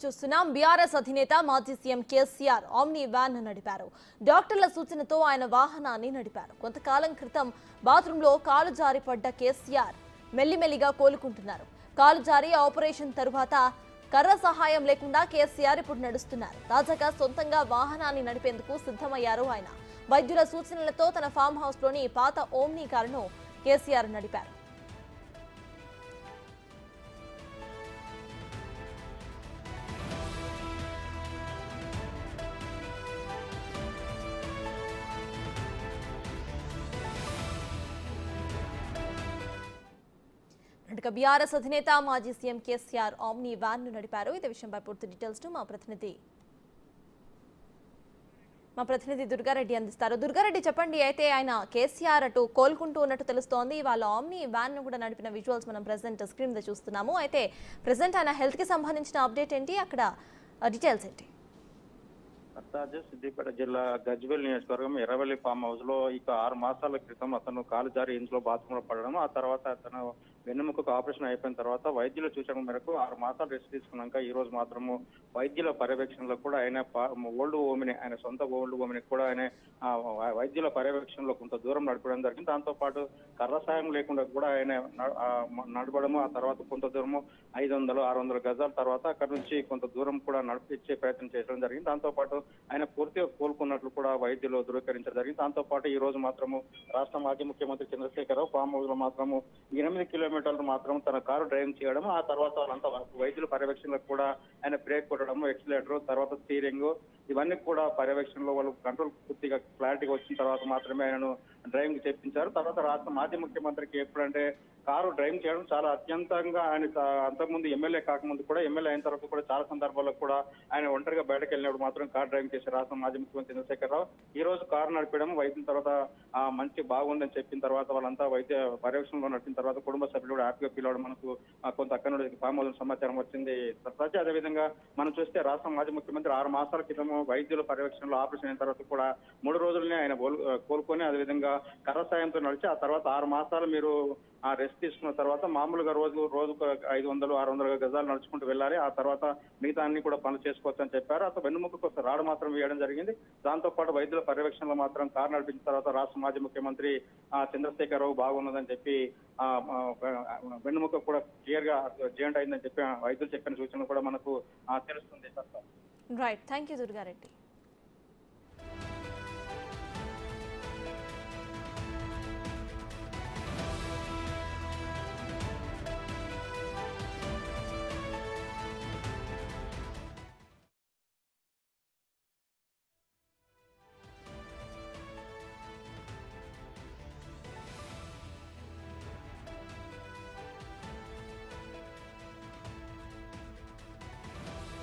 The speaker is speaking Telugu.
చూస్తున్నాం. బీఆర్ఎస్ అధినేత మాజీ సీఎం కేసీఆర్ ఆమ్ని వ్యాన్ నడిపారు. డాక్టర్ల సూచనతో ఆయన వాహనాన్ని నడిపారు. కొంతకాలం క్రితం బాత్రూంలో కాలు జారి పడ్డ కేసీఆర్ మెల్లిమెల్లిగా కోలుకుంటున్నారు. కాలు జారి ఆపరేషన్ తరువాత కర్ర సహాయం లేకుండా కేసీఆర్ ఇప్పుడు నడుస్తున్నారు. తాజాగా సొంతంగా వాహనాన్ని నడిపేందుకు సిద్ధమయ్యారు ఆయన. వైద్యుల సూచనలతో తన ఫామ్ హౌస్ లోని పాత ఓమ్ని కారును కేసీఆర్ నడిపారు. బీఆర్ఎస్ అధినేత మాజీ సీఎం కేసీఆర్ ఆమ్ని వ్యాన్ ను నడిపారు. ఇదే విషయంపై పూర్తి డీటెయిల్స్ మా ప్రతినిధి దుర్గారెడ్డి అందిస్తారు. దుర్గారెడ్డి, చెప్పండి. అయితే ఆయన కేసీఆర్ అటు కోలుకుంటూ ఉన్నట్టు తెలుస్తోంది. వాళ్ళ ఆమ్ని వ్యాన్ ను కూడా నడిపిన విజువల్స్ మనం ప్రెసెంట్ స్క్రీన్ మీద చూస్తున్నాము. అయితే ప్రెసెంట్ ఆయన హెల్త్ కి సంబంధించిన అప్డేట్ ఏంటి, అక్కడ డీటెయిల్స్ ఏంటి? సిద్దిపేట జిల్లా గజ్వేల్ నియోజకవర్గం ఎర్రవల్లి ఫామ్ హౌస్ లో ఇక 6 మాసాల క్రితం అతను కాలు జారి ఇంట్లో బాత్రూమ్ లో పడడం, ఆ తర్వాత అతను వెన్నెముకకు ఆపరేషన్ అయిపోయిన తర్వాత వైద్యుల సూచన మేరకు 6 మాసాలు రెస్ట్ తీసుకున్నాక ఈ రోజు మాత్రము వైద్యుల పర్యవేక్షణలో కూడా ఆయన ఓల్డ్ ఓమిని, ఆయన సొంత ఓల్డ్ ఓమిని కూడా ఆయన వైద్యుల పర్యవేక్షణలో కొంత దూరం నడపడం జరిగింది. దాంతో పాటు కర్ర సాయం లేకుండా కూడా ఆయన నడపడము, ఆ తర్వాత కొంత దూరము 500-600 గజాల తర్వాత అక్కడ నుంచి కొంత దూరం కూడా నడిపించే ప్రయత్నం చేయడం జరిగింది. దాంతో పాటు ఆయన పూర్తిగా కోలుకున్నట్లు కూడా వైద్యులు ధృవీకరించడం జరిగింది. దాంతో పాటు ఈ రోజు మాత్రము రాష్ట్ర మాజీ ముఖ్యమంత్రి చంద్రశేఖరరావు ఫామ్ హౌస్ లో మాత్రము 8 కిలోమీటర్లు మాత్రం తన కారు డ్రైవింగ్ చేయడం, ఆ తర్వాత వాళ్ళంతా వైద్యుల పర్యవేక్షణలో కూడా ఆయన బ్రేక్ కొట్టడం, ఎక్సిలేటర్, తర్వాత స్టీరింగ్ ఇవన్నీ కూడా పర్యవేక్షణలో వాళ్ళు కంట్రోల్ పూర్తిగా క్లారిటీగా వచ్చిన తర్వాత మాత్రమే ఆయనను డ్రైవింగ్ చేయించారు. తర్వాత రాష్ట్ర మాజీ ముఖ్యమంత్రికి ఎప్పుడంటే కారు డ్రైవింగ్ చేయడం చాలా అత్యంతంగా ఆయన అంతకుముందు ఎమ్మెల్యే కాకముందు కూడా, ఎమ్మెల్యే అయిన తర్వాత కూడా చాలా సందర్భాల్లో కూడా ఆయన ఒంటరిగా బయటకు వెళ్ళినప్పుడు మాత్రం కార్ డ్రైవింగ్ చేసే రాష్ట్ర మాజీ ముఖ్యమంత్రి చంద్రశేఖరరావు ఈ రోజు కారు నడిపడం, వైద్యుల తర్వాత మంచి బాగుందని చెప్పిన తర్వాత వాళ్ళంతా వైద్య పర్యవేక్షణలో నడిపిన తర్వాత కుటుంబ సభ్యులు కూడా హ్యాపీగా ఫీల్ అవడం మనకు కొంత అక్కడ నుండి ఫామ్ హౌస్ సమాచారం వచ్చింది. అదేవిధంగా మనం చూస్తే రాష్ట్ర మాజీ ముఖ్యమంత్రి 6 మాసాల క్రితం వైద్యుల పర్యవేక్షణలో ఆపరేషన్ అయిన తర్వాత కూడా 3 రోజులనే ఆయన కోలుకొని అదేవిధంగా కర్ర సాయంతో నడిచి ఆ తర్వాత 6 మాసాలు మీరు రెస్ట్ తీసుకున్న తర్వాత మామూలుగా రోజుకు 500-600 గజాలు నడుచుకుంటూ వెళ్ళాలి, ఆ తర్వాత మిగతా అన్ని కూడా పనులు చేసుకోవచ్చు అని చెప్పారు. అతను వెన్నుముకకు రాడు మాత్రం వేయడం జరిగింది. దాంతో పాటు వైద్యుల పర్యవేక్షణలో మాత్రం కారు నడిపించిన తర్వాత రాష్ట్ర మాజీ ముఖ్యమంత్రి చంద్రశేఖరరావు బాగున్నదని చెప్పి వెన్నుముక కూడా క్లియర్ గా జాయింట్ అయిందని చెప్పి వైద్యులు చెప్పిన సూచన కూడా మనకు తెలుస్తుంది. Right, thank you Durga Reddy.